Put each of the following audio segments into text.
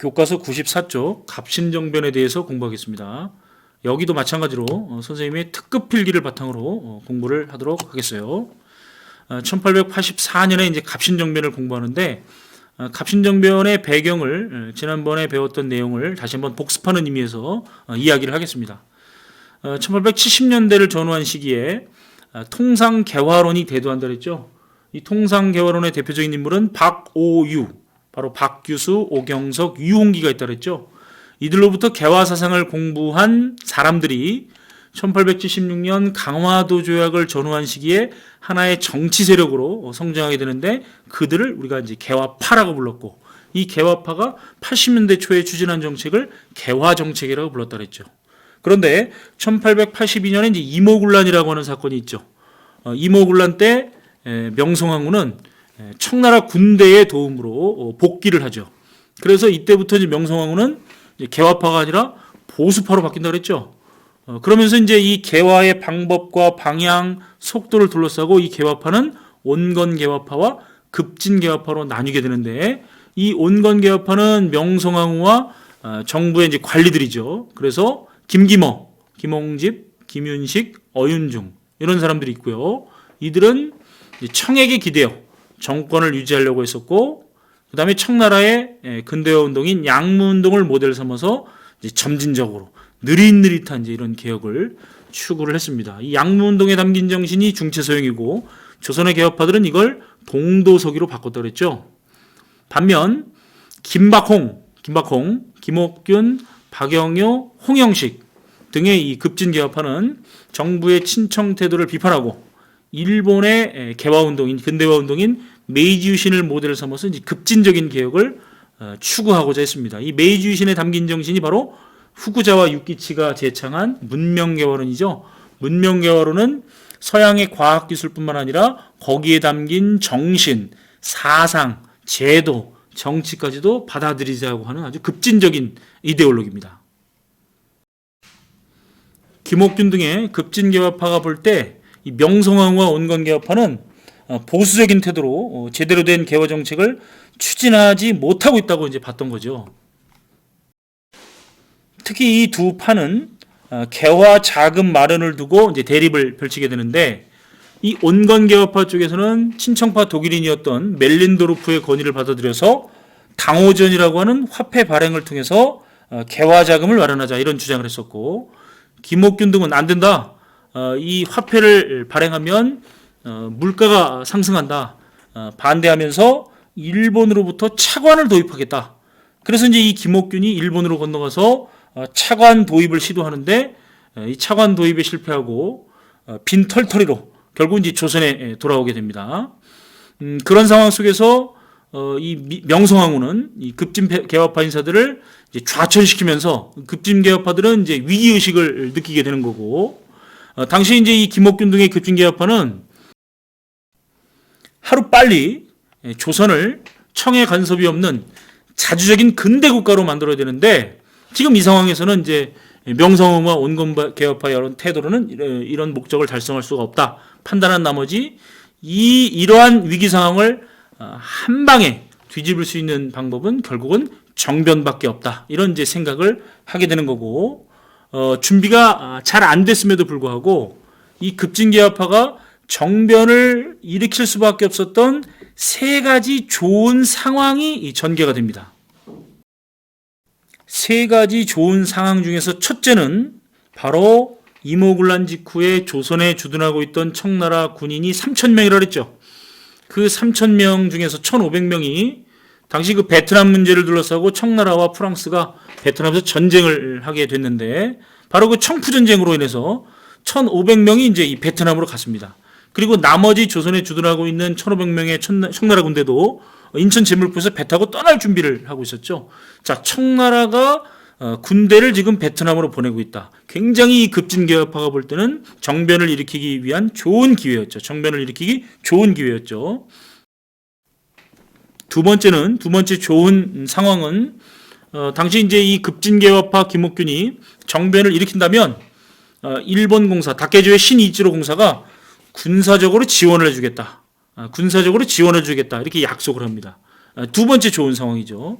교과서 94쪽 갑신정변에 대해서 공부하겠습니다. 여기도 마찬가지로 선생님의 특급 필기를 바탕으로 공부를 하도록 하겠어요. 1884년에 이제 갑신정변을 공부하는데 갑신정변의 배경을 지난번에 배웠던 내용을 다시 한번 복습하는 의미에서 이야기를 하겠습니다. 1870년대를 전후한 시기에 통상개화론이 대두한다 그랬죠. 이 통상개화론의 대표적인 인물은 박오유, 바로 박규수, 오경석, 유홍기가 있다 그랬죠. 이들로부터 개화 사상을 공부한 사람들이 1876년 강화도 조약을 전후한 시기에 하나의 정치 세력으로 성장하게 되는데 그들을 우리가 이제 개화파라고 불렀고, 이 개화파가 80년대 초에 추진한 정책을 개화 정책이라고 불렀다 그랬죠. 그런데 1882년에 이제 이모군란이라고 하는 사건이 있죠. 이모군란 때 명성황후는 청나라 군대의 도움으로 복귀를 하죠. 그래서 이때부터 이제 명성황후는 개화파가 아니라 보수파로 바뀐다 그랬죠. 그러면서 이제 이 개화의 방법과 방향, 속도를 둘러싸고 이 개화파는 온건개화파와 급진개화파로 나뉘게 되는데, 이 온건개화파는 명성황후와 정부의 이제 관리들이죠. 그래서 김기모, 김홍집, 김윤식, 어윤중 이런 사람들이 있고요. 이들은 청에게 기대어 정권을 유지하려고 했었고, 그 다음에 청나라의 근대화 운동인 양무운동을 모델 삼아서 이제 점진적으로 느릿느릿한 이제 이런 개혁을 추구를 했습니다. 이 양무운동에 담긴 정신이 중체소형이고, 조선의 개혁파들은 이걸 동도서기로 바꿨다 그랬죠. 반면 김박홍, 김옥균, 박영효, 홍영식 등의 이 급진개혁파는 정부의 친청 태도를 비판하고 일본의 개화운동인, 근대화운동인 메이지 유신을 모델을 삼아서 이제 급진적인 개혁을 추구하고자 했습니다. 이 메이지 유신에 담긴 정신이 바로 후쿠자와 유키치가 제창한 문명개화론이죠. 문명개화론은 서양의 과학기술뿐만 아니라 거기에 담긴 정신, 사상, 제도, 정치까지도 받아들이자고 하는 아주 급진적인 이데올로기입니다. 김옥균 등의 급진개화파가 볼 때 이 명성황후와 온건개화파는 보수적인 태도로 제대로 된 개화 정책을 추진하지 못하고 있다고 이제 봤던 거죠. 특히 이 두 파는 개화 자금 마련을 두고 이제 대립을 펼치게 되는데, 이 온건개화파 쪽에서는 친청파 독일인이었던 멜린도르프의 건의를 받아들여서 당호전이라고 하는 화폐 발행을 통해서 개화 자금을 마련하자 이런 주장을 했었고, 김옥균 등은 안 된다. 이 화폐를 발행하면 물가가 상승한다. 반대하면서 일본으로부터 차관을 도입하겠다. 그래서 이제 이 김옥균이 일본으로 건너가서 차관 도입을 시도하는데, 이 차관 도입에 실패하고 빈털터리로 결국 이제 조선에 돌아오게 됩니다. 그런 상황 속에서 이 명성황후는 이 급진개화파 인사들을 이제 좌천시키면서 급진개화파들은 이제 위기의식을 느끼게 되는 거고, 당시 이제 이 김옥균 등의 급진개화파는 하루 빨리 조선을 청의 간섭이 없는 자주적인 근대 국가로 만들어야 되는데, 지금 이 상황에서는 이제 명성황후와 온건개화파의 이런 태도로는 이런 목적을 달성할 수가 없다 판단한 나머지 이러한 위기 상황을 한 방에 뒤집을 수 있는 방법은 결국은 정변밖에 없다, 이런 이제 생각을 하게 되는 거고, 준비가 잘 안 됐음에도 불구하고 이 급진개화파가 정변을 일으킬 수밖에 없었던 세 가지 좋은 상황이 전개가 됩니다. 세 가지 좋은 상황 중에서 첫째는 바로 이모군란 직후에 조선에 주둔하고 있던 청나라 군인이 3,000명이라 그랬죠. 그 3,000명 중에서 1,500명이 당시 그 베트남 문제를 둘러싸고 청나라와 프랑스가 베트남에서 전쟁을 하게 됐는데, 바로 그 청푸전쟁으로 인해서 1,500명이 이제 이 베트남으로 갔습니다. 그리고 나머지 조선에 주둔하고 있는 1,500명의 청나라 군대도 인천 제물포에서 배 타고 떠날 준비를 하고 있었죠. 자, 청나라가 군대를 지금 베트남으로 보내고 있다. 굉장히 급진개화파가 볼 때는 정변을 일으키기 위한 좋은 기회였죠. 두 번째 좋은 상황은 당시 이제 이 급진개화파 김옥균이 정변을 일으킨다면 일본 공사 다케조의 신이치로 공사가 군사적으로 지원을 해주겠다. 이렇게 약속을 합니다. 두 번째 좋은 상황이죠.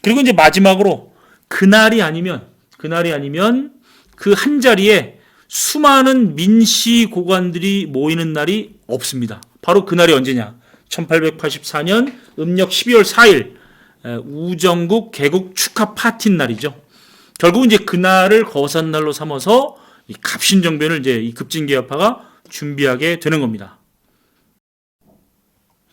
그리고 이제 마지막으로 그날이 아니면 그 한 자리에 수많은 민씨 고관들이 모이는 날이 없습니다. 바로 그날이 언제냐? 1884년 음력 12월 4일 우정국 개국 축하 파티 날이죠. 결국 이제 그날을 거산날로 삼아서 이 갑신정변을 이제 이 급진개혁파가 준비하게 되는 겁니다.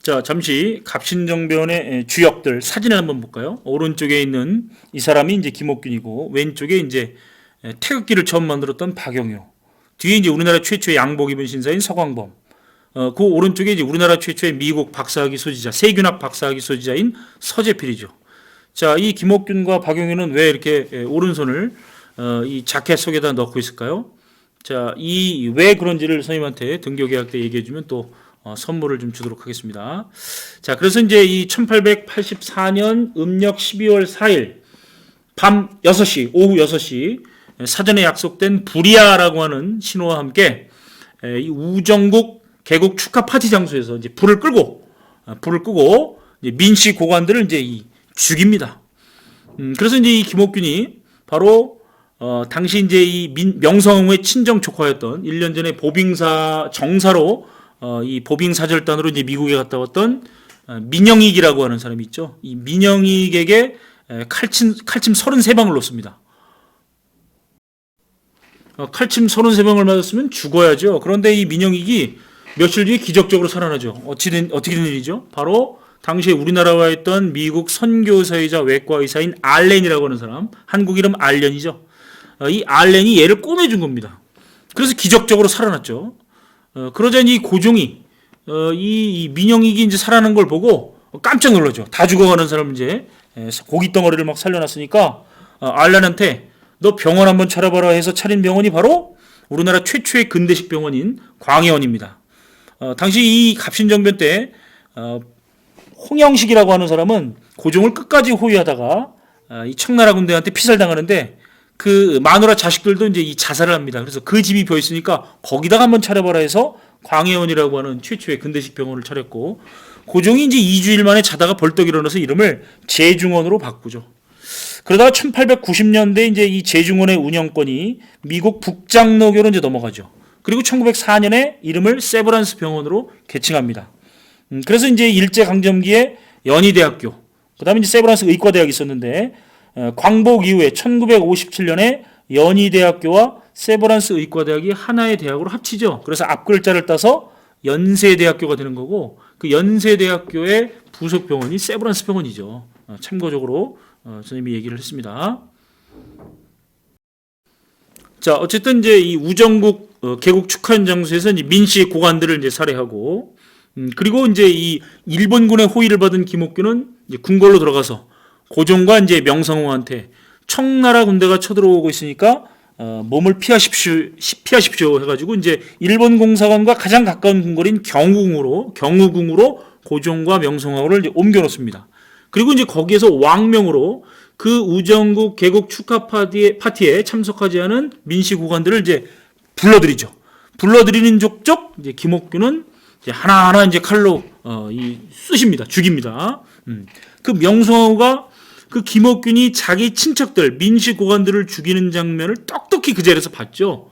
자, 잠시 갑신정변의 주역들 사진을 한번 볼까요? 오른쪽에 있는 이 사람이 이제 김옥균이고, 왼쪽에 이제 태극기를 처음 만들었던 박영효, 뒤에 이제 우리나라 최초의 양복 입은 신사인 서광범, 그 오른쪽에 이제 우리나라 최초의 미국 박사학위 소지자, 세균학 박사학위 소지자인 서재필이죠. 자, 이 김옥균과 박영효는 왜 이렇게 오른손을 이 자켓 속에다 넣고 있을까요? 자, 이 왜 그런지를 선생님한테 등교 계약 때 얘기해주면 또 선물을 좀 주도록 하겠습니다. 자, 그래서 이제 이 1884년 음력 12월 4일 밤 6시, 오후 6시 사전에 약속된 불이야라고 하는 신호와 함께 이 우정국 개국 축하 파티 장소에서 이제 불을 끄고 이제 민씨 고관들을 이제 죽입니다. 그래서 이제 이 김옥균이 바로 당시 이제 이 명성황후의 친정 조카였던 1년 전에 보빙사 정사로 이 보빙사절단으로 이제 미국에 갔다 왔던 민영익이라고 하는 사람이 있죠. 이 민영익에게 칼침 33방을 놓습니다. 칼침 33방을 맞았으면 죽어야죠. 그런데 이 민영익이 며칠 뒤에 기적적으로 살아나죠. 어떻게 된 일이죠? 바로 당시에 우리나라와 있던 미국 선교사이자 외과 의사인 알렌이라고 하는 사람, 한국 이름 알렌이죠. 이 알렌이 얘를 꼬매준 겁니다. 그래서 기적적으로 살아났죠. 그러자 이 고종이 이 민영익이 이제 살아난 걸 보고 깜짝 놀라죠. 다 죽어가는 사람 이제 고기 덩어리를 막 살려놨으니까 알렌한테 너 병원 한번 차려봐라 해서 차린 병원이 바로 우리나라 최초의 근대식 병원인 광해원입니다. 당시 이 갑신정변 때 홍영식이라고 하는 사람은 고종을 끝까지 호위하다가 이 청나라 군대한테 피살당하는데 그 마누라 자식들도 이제 이 자살을 합니다. 그래서 그 집이 비어 있으니까 거기다가 한번 차려봐라 해서 광해원이라고 하는 최초의 근대식 병원을 차렸고, 고종이 이제 2주일 만에 자다가 벌떡 일어나서 이름을 제중원으로 바꾸죠. 그러다가 1890년대 이제 이 제중원의 운영권이 미국 북장로교로 이제 넘어가죠. 그리고 1904년에 이름을 세브란스 병원으로 개칭합니다. 그래서 이제 일제강점기에 연희대학교, 그 다음에 이제 세브란스 의과대학이 있었는데, 광복 이후에 1957년에 연희대학교와 세브란스 의과대학이 하나의 대학으로 합치죠. 그래서 앞글자를 따서 연세대학교가 되는 거고, 그 연세대학교의 부속 병원이 세브란스 병원이죠. 참고적으로 선생님이 얘기를 했습니다. 자, 어쨌든 이제 이 우정국 개국 축하한 장소에서 이제 민씨 고관들을 이제 살해하고, 그리고 이제 이 일본군의 호위를 받은 김옥균은 이제 궁궐로 들어가서 고종과 이제 명성황후한테 청나라 군대가 쳐들어오고 있으니까 몸을 피하십시오 해가지고 이제 일본 공사관과 가장 가까운 궁궐인 경우궁으로 고종과 명성황후를 이제 옮겨놓습니다. 그리고 이제 거기에서 왕명으로 그 우정국 개국 축하 파티에 참석하지 않은 민씨 고관들을 이제 불러들이죠. 불러들이는 족족 이제 김옥균은 이제 하나하나 이제 칼로 쑤십니다. 죽입니다. 그 명성황후가 그 김옥균이 자기 친척들 민씨 고관들을 죽이는 장면을 똑똑히 그 자리에서 봤죠.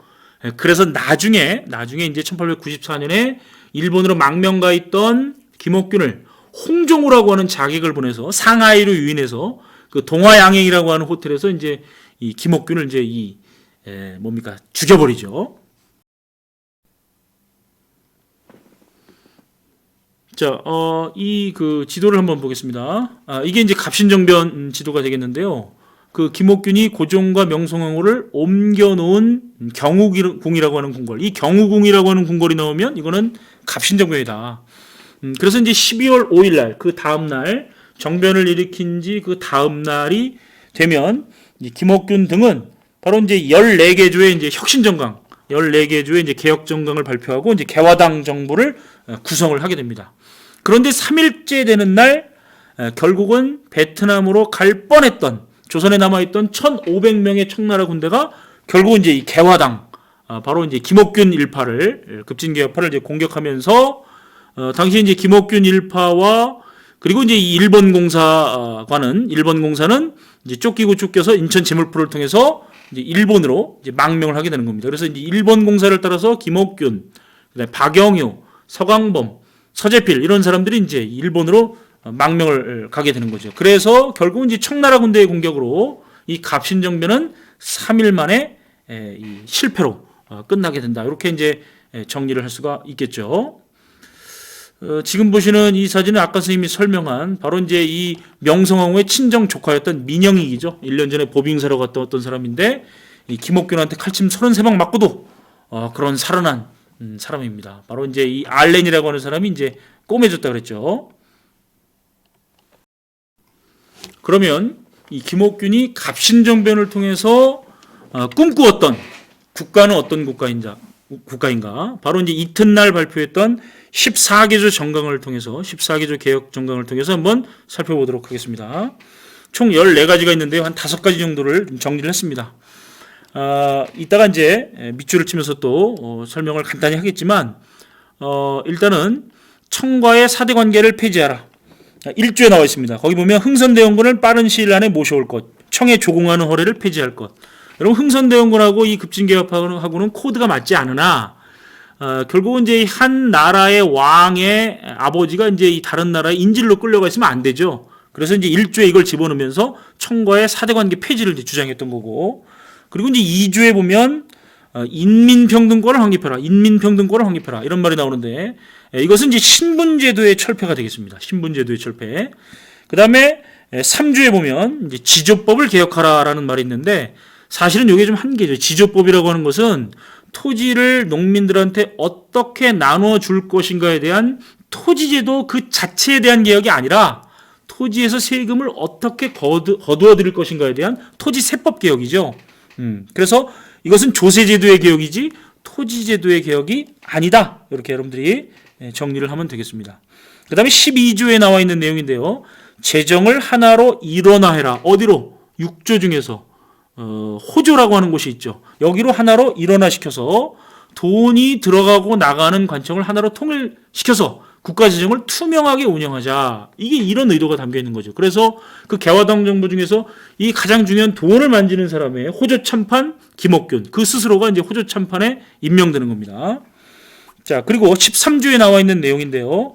그래서 나중에 이제 1894년에 일본으로 망명가 있던 김옥균을 홍종우라고 하는 자객을 보내서 상하이로 유인해서 그 동화양행이라고 하는 호텔에서 이제 이 김옥균을 이제 죽여버리죠. 자, 이 그 지도를 한번 보겠습니다. 이게 이제 갑신정변 지도가 되겠는데요. 그 김옥균이 고종과 명성황후를 옮겨놓은 경우궁이라고 하는 궁궐. 이 경우궁이라고 하는 궁궐이 나오면 이거는 갑신정변이다. 그래서 이제 12월 5일 날, 그 다음 날, 정변을 일으킨 지 그 다음 날이 되면, 이제 김옥균 등은 바로 이제 14개 조의 이제 혁신정강, 14개 조의 이제 개혁정강을 발표하고 이제 개화당 정부를 구성을 하게 됩니다. 그런데 3일째 되는 날, 결국은 베트남으로 갈 뻔했던, 조선에 남아있던 1,500명의 청나라 군대가 결국은 이제 이 개화당, 바로 이제 김옥균 일파를, 급진개혁파를 이제 공격하면서, 당시 이제 김옥균 일파와 그리고 이제 이 일본 공사는 이제 쫓겨서 인천 재물포를 통해서 이제 일본으로 이제 망명을 하게 되는 겁니다. 그래서 이제 일본 공사를 따라서 김옥균, 그다음에 박영효, 서광범, 서재필 이런 사람들이 이제 일본으로 망명을 가게 되는 거죠. 그래서 결국은 이제 청나라 군대의 공격으로 이 갑신정변은 3일 만에 이 실패로 끝나게 된다. 이렇게 이제 정리를 할 수가 있겠죠. 지금 보시는 이 사진은 아까 선생님이 설명한 바로 이제 이 명성황후의 친정 조카였던 민영익이죠. 1년 전에 보빙사로 갔다 왔던 사람인데 이 김옥균한테 칼침 33방 맞고도 그런 살아난 사람입니다. 바로 이제 이 알렌이라고 하는 사람이 이제 꼬매줬다 그랬죠. 그러면 이 김옥균이 갑신정변을 통해서 꿈꾸었던 국가는 어떤 국가인가? 바로 이제 이튿날 발표했던 14개조 정강을 통해서 14개조 개혁 정강을 통해서 한번 살펴보도록 하겠습니다. 총 14가지가 있는데요. 한 5가지 정도를 정리를 했습니다. 이따가 이제 밑줄을 치면서 또 설명을 간단히 하겠지만 일단은 청과의 사대 관계를 폐지하라. 1조에 나와 있습니다. 거기 보면 흥선대원군을 빠른 시일 안에 모셔올 것, 청에 조공하는 허례를 폐지할 것. 여러분 흥선대원군하고 이 급진개혁하고는 코드가 맞지 않으나 결국은 이제 한 나라의 왕의 아버지가 이제 이 다른 나라의 인질로 끌려가 있으면 안 되죠. 그래서 이제 1조에 이걸 집어넣으면서 청과의 사대관계 폐지를 이제 주장했던 거고, 그리고 이제 2조에 보면 인민평등권을 확립해라, 인민평등권을 확립해라 이런 말이 나오는데 이것은 이제 신분제도의 철폐가 되겠습니다. 신분제도의 철폐. 그 다음에 3조에 보면 이제 지조법을 개혁하라라는 말이 있는데 사실은 이게 좀 한계죠. 지조법이라고 하는 것은 토지를 농민들한테 어떻게 나눠 줄 것인가에 대한 토지제도 그 자체에 대한 개혁이 아니라 토지에서 세금을 어떻게 거두어 드릴 것인가에 대한 토지세법 개혁이죠. 그래서 이것은 조세제도의 개혁이지 토지제도의 개혁이 아니다. 이렇게 여러분들이 정리를 하면 되겠습니다. 그 다음에 12조에 나와 있는 내용인데요. 재정을 하나로 일원화해라. 어디로? 6조 중에서 호조라고 하는 곳이 있죠. 여기로 하나로 일원화시켜서 돈이 들어가고 나가는 관청을 하나로 통일시켜서 국가재정을 투명하게 운영하자. 이게 이런 의도가 담겨 있는 거죠. 그래서 그 개화당 정부 중에서 이 가장 중요한 돈을 만지는 사람의 호조참판 김옥균, 그 스스로가 이제 호조참판에 임명되는 겁니다. 자, 그리고 13조에 나와 있는 내용인데요.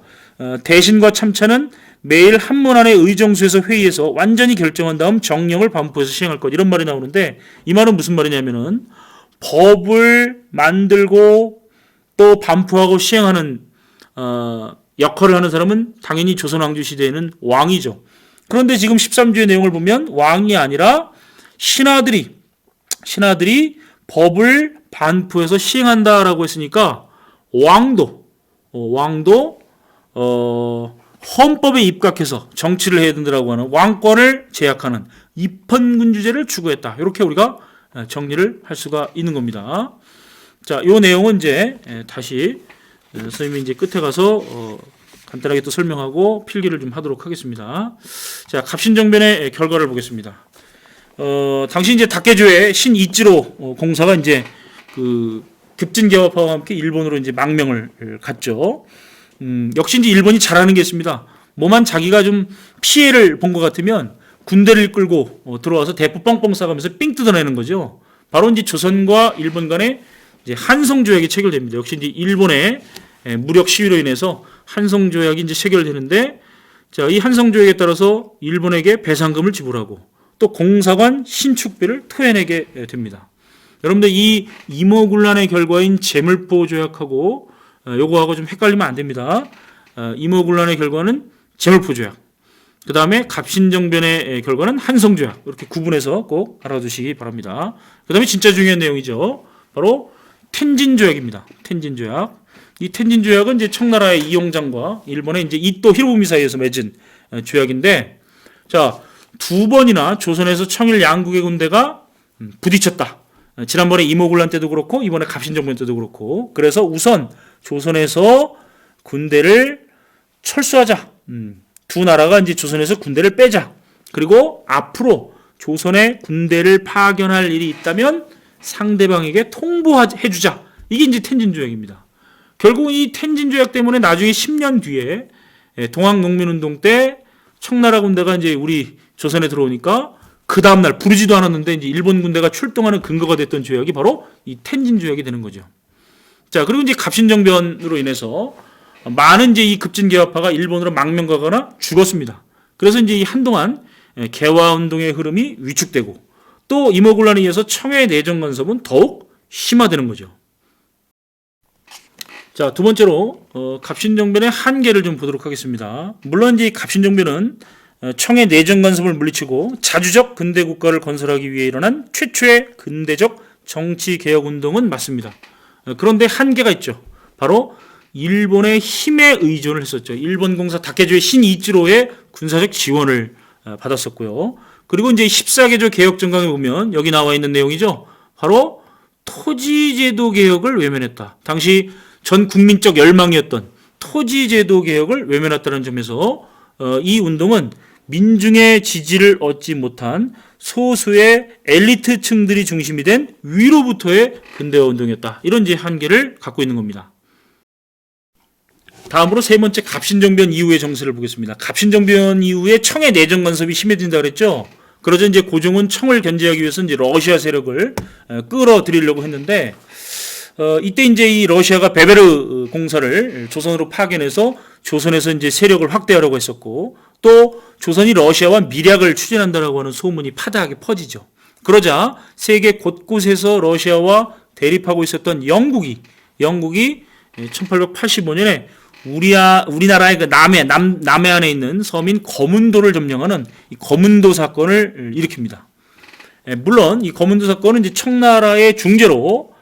대신과 참차는 매일 한문안의 의정수에서 회의에서 완전히 결정한 다음 정령을 반포해서 시행할 것, 이런 말이 나오는데 이 말은 무슨 말이냐면은 법을 만들고 또 반포하고 시행하는 역할을 하는 사람은 당연히 조선왕조 시대에는 왕이죠. 그런데 지금 13조의 내용을 보면 왕이 아니라 신하들이 법을 반포해서 시행한다라고 했으니까 왕도 헌법에 입각해서 정치를 해야 된다라고 하는 왕권을 제약하는 입헌군주제를 추구했다. 이렇게 우리가 정리를 할 수가 있는 겁니다. 자, 이 내용은 이제 다시 선생님이 이제 끝에 가서 간단하게 또 설명하고 필기를 좀 하도록 하겠습니다. 자, 갑신정변의 결과를 보겠습니다. 당시 이제 닥개조의 신이찌로 공사가 이제 그 급진개화파와 함께 일본으로 이제 망명을 갔죠. 역시 이제 일본이 잘하는 게 있습니다. 뭐만 자기가 좀 피해를 본 것 같으면 군대를 끌고 들어와서 대포 뻥뻥 쏴가면서 삥 뜯어내는 거죠. 바로 이제 조선과 일본 간의 이제 한성조약이 체결됩니다. 역시 이제 일본의 무력 시위로 인해서 한성조약이 이제 체결되는데, 자, 이 한성조약에 따라서 일본에게 배상금을 지불하고 또 공사관 신축비를 토해내게 됩니다. 여러분들 이 이모군란의 결과인 제물포 조약하고 요거하고 좀 헷갈리면 안 됩니다. 이모군란의 결과는 제물포 조약, 그 다음에 갑신정변의 결과는 한성조약, 이렇게 구분해서 꼭 알아두시기 바랍니다. 그 다음에 진짜 중요한 내용이죠. 바로 텐진조약입니다. 텐진조약. 이 텐진조약은 이제 청나라의 이용장과 일본의 이제 이토 히로부미 사이에서 맺은 조약인데, 자, 두 번이나 조선에서 청일 양국의 군대가 부딪혔다. 지난번에 이모군란 때도 그렇고 이번에 갑신정변 때도 그렇고, 그래서 우선 조선에서 군대를 철수하자. 두 나라가 이제 조선에서 군대를 빼자. 그리고 앞으로 조선에 군대를 파견할 일이 있다면 상대방에게 통보해주자. 이게 이제 텐진조약입니다. 결국 이 텐진조약 때문에 나중에 10년 뒤에 동학농민운동 때 청나라 군대가 이제 우리 조선에 들어오니까 그 다음날 부르지도 않았는데 이제 일본 군대가 출동하는 근거가 됐던 조약이 바로 이 텐진 조약이 되는 거죠. 자, 그리고 이제 갑신정변으로 인해서 많은 이제 이 급진개화파가 일본으로 망명가거나 죽었습니다. 그래서 이제 이 한동안 개화운동의 흐름이 위축되고 또 임오군란에 이어서 청해 내정 간섭은 더욱 심화되는 거죠. 자, 두 번째로 갑신정변의 한계를 좀 보도록 하겠습니다. 물론 이제 갑신정변은 청해 내정 간섭을 물리치고 자주적 근대 국가를 건설하기 위해 일어난 최초의 근대적 정치 개혁 운동은 맞습니다. 그런데 한계가 있죠. 바로 일본의 힘에 의존을 했었죠. 일본 공사 다케조의 신이치로의 군사적 지원을 받았었고요. 그리고 이제 14개조 개혁 정강에 보면 여기 나와 있는 내용이죠. 바로 토지제도 개혁을 외면했다. 당시 전 국민적 열망이었던 토지제도 개혁을 외면했다는 점에서 이 운동은 민중의 지지를 얻지 못한 소수의 엘리트 층들이 중심이 된 위로부터의 근대화 운동이었다. 이런 이제 한계를 갖고 있는 겁니다. 다음으로 세 번째 갑신정변 이후의 정세를 보겠습니다. 갑신정변 이후에 청해 내정 간섭이 심해진다 그랬죠. 그러자 이제 고종은 청을 견제하기 위해서 이제 러시아 세력을 끌어들이려고 했는데 이때 이제 이 러시아가 베베르 공사를 조선으로 파견해서 조선에서 이제 세력을 확대하려고 했었고 또 조선이 러시아와 밀약을 추진한다라고 하는 소문이 파다하게 퍼지죠. 그러자 세계 곳곳에서 러시아와 대립하고 있었던 영국이 1885년에 우리나라의 그 남해안에 있는 섬인 거문도를 점령하는 이 거문도 사건을 일으킵니다. 물론 이 거문도 사건은 이제 청나라의 중재로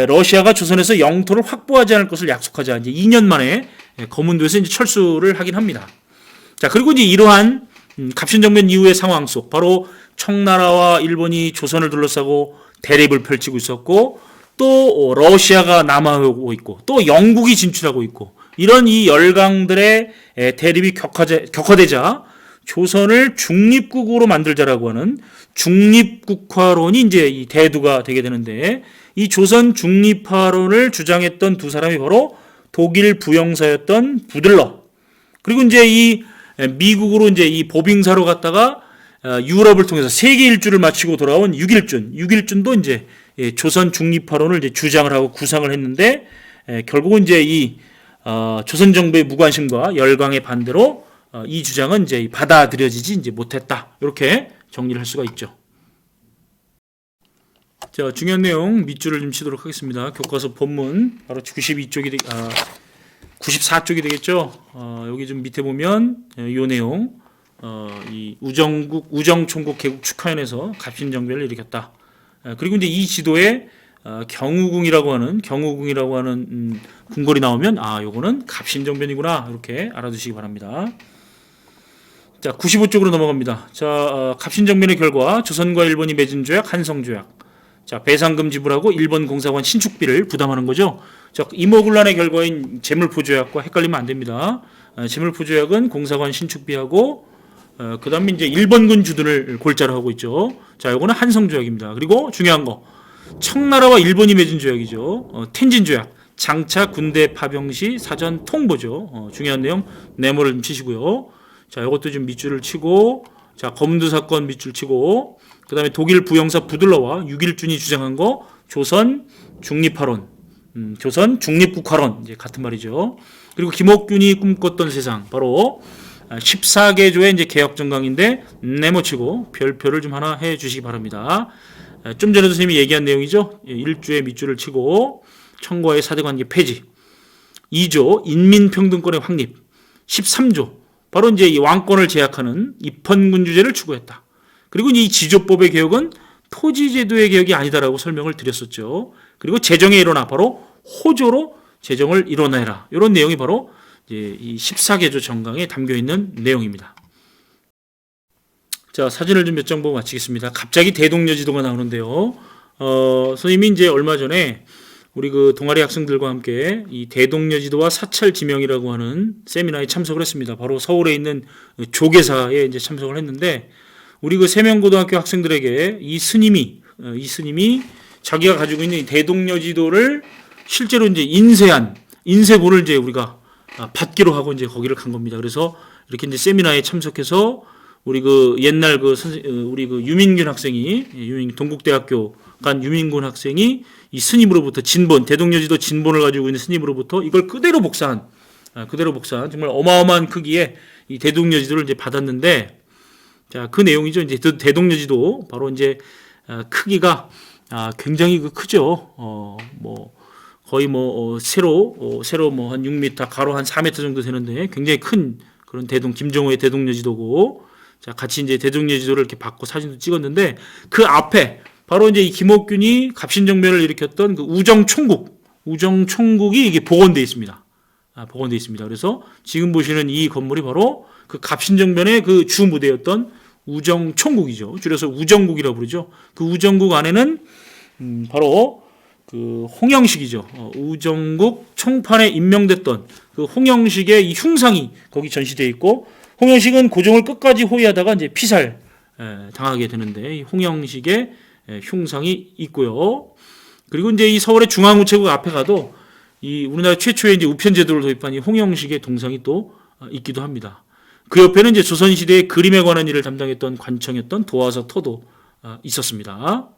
러시아가 조선에서 영토를 확보하지 않을 것을 약속하자 이제 2년 만에 거문도에서 이제 철수를 하긴 합니다. 자, 그리고 이제 이러한 갑신정변 이후의 상황 속 바로 청나라와 일본이 조선을 둘러싸고 대립을 펼치고 있었고 또 러시아가 남하하고 있고 또 영국이 진출하고 있고 이런 이 열강들의 대립이 격화되자 조선을 중립국으로 만들자라고 하는 중립국화론이 이제 이 대두가 되게 되는데 이 조선 중립화론을 주장했던 두 사람이 바로 독일 부영사였던 부들러 그리고 이제 이 미국으로 이제 이 보빙사로 갔다가 유럽을 통해서 세계 일주를 마치고 돌아온 육일준도 이제 조선 중립화론을 이제 주장을 하고 구상을 했는데 결국은 이제 이 조선 정부의 무관심과 열강의 반대로 이 주장은 이제 받아들여지지 이제 못했다. 이렇게 정리를 할 수가 있죠. 자, 중요한 내용 밑줄을 좀 치도록 하겠습니다. 교과서 본문 바로 94쪽이 되겠죠. 여기 좀 밑에 보면 이 내용 이 우정총국 개국 축하연에서 갑신정변을 일으켰다. 그리고 이제 이 지도에 경우궁이라고 하는 궁궐이 나오면 요거는 갑신정변이구나 이렇게 알아두시기 바랍니다. 자, 95쪽으로 넘어갑니다. 자, 갑신정변의 결과 조선과 일본이 맺은 조약 한성조약. 자, 배상금 지불하고 일본 공사관 신축비를 부담하는 거죠. 자, 임오군란의 결과인 재물포조약과 헷갈리면 안 됩니다. 재물포조약은 공사관 신축비하고 그 다음에 이제 일본군 주둔을 골자로 하고 있죠. 자, 요거는 한성조약입니다. 그리고 중요한 거 청나라와 일본이 맺은 조약이죠. 텐진조약 장차 군대 파병 시 사전 통보죠. 중요한 내용 네모를 좀 치시고요. 자, 요것도 좀 밑줄을 치고 자, 거문도 사건 밑줄 치고 그 다음에 독일 부영사 부들러와 육일준이 주장한 거 조선 중립화론 조선 중립국화론 이제 같은 말이죠. 그리고 김옥균이 꿈꿨던 세상 바로 14개조의 이제 개혁 정강인데 네모치고 별표를 좀 하나 해 주시기 바랍니다. 좀 전에도 선생님이 얘기한 내용이죠. 1조의 밑줄을 치고 청과의 사대관계 폐지 2조 인민평등권의 확립 13조 바로 이제 이 왕권을 제약하는 입헌군주제를 추구했다. 그리고 이 지조법의 개혁은 토지제도의 개혁이 아니다라고 설명을 드렸었죠. 그리고 재정의 일원화 바로 호조로 재정을 일원화해라. 이런 내용이 바로 이제 이 14개조 정강에 담겨 있는 내용입니다. 자, 사진을 좀 몇 장 보고 마치겠습니다. 갑자기 대동여지도가 나오는데요. 선생님이 이제 얼마 전에 우리 그 동아리 학생들과 함께 이 대동여지도와 사찰지명이라고 하는 세미나에 참석을 했습니다. 바로 서울에 있는 조계사에 이제 참석을 했는데 우리 그 세명고등학교 학생들에게 이 스님이 자기가 가지고 있는 이 대동여지도를 실제로 이제 인쇄본을 이제 우리가 받기로 하고 이제 거기를 간 겁니다. 그래서 이렇게 이제 세미나에 참석해서 우리 그 옛날 우리 그 유민균 학생이 동국대학교 간 유민균 학생이 이 스님으로부터 진본 대동여지도 진본을 가지고 있는 스님으로부터 이걸 그대로 복사한 정말 어마어마한 크기의 이 대동여지도를 이제 받았는데 자, 그 내용이죠. 이제 대동여지도 바로 이제 크기가 굉장히 크죠. 거의 세로 뭐 한 6m, 가로 한 4m 정도 되는데 굉장히 큰 그런 김정호의 대동여지도고 자, 같이 이제 대동여지도를 이렇게 받고 사진도 찍었는데 그 앞에 바로 이제 이 김옥균이 갑신정변을 일으켰던 그 우정총국이 이게 복원되어 있습니다. 복원되어 있습니다. 그래서 지금 보시는 이 건물이 바로 그 갑신정변의 그 주 무대였던 우정총국이죠. 줄여서 우정국이라고 부르죠. 그 우정국 안에는 바로 그 홍영식이죠. 우정국 총판에 임명됐던 그 홍영식의 이 흉상이 거기 전시되어 있고 홍영식은 고종을 끝까지 호위하다가 이제 피살 당하게 되는데 이 홍영식의 흉상이 있고요. 그리고 이제 이 서울의 중앙우체국 앞에 가도 이 우리나라 최초의 이제 우편제도를 도입한 이 홍영식의 동상이 또 있기도 합니다. 그 옆에는 이제 조선시대의 그림에 관한 일을 담당했던 관청이었던 도화서 터도 있었습니다.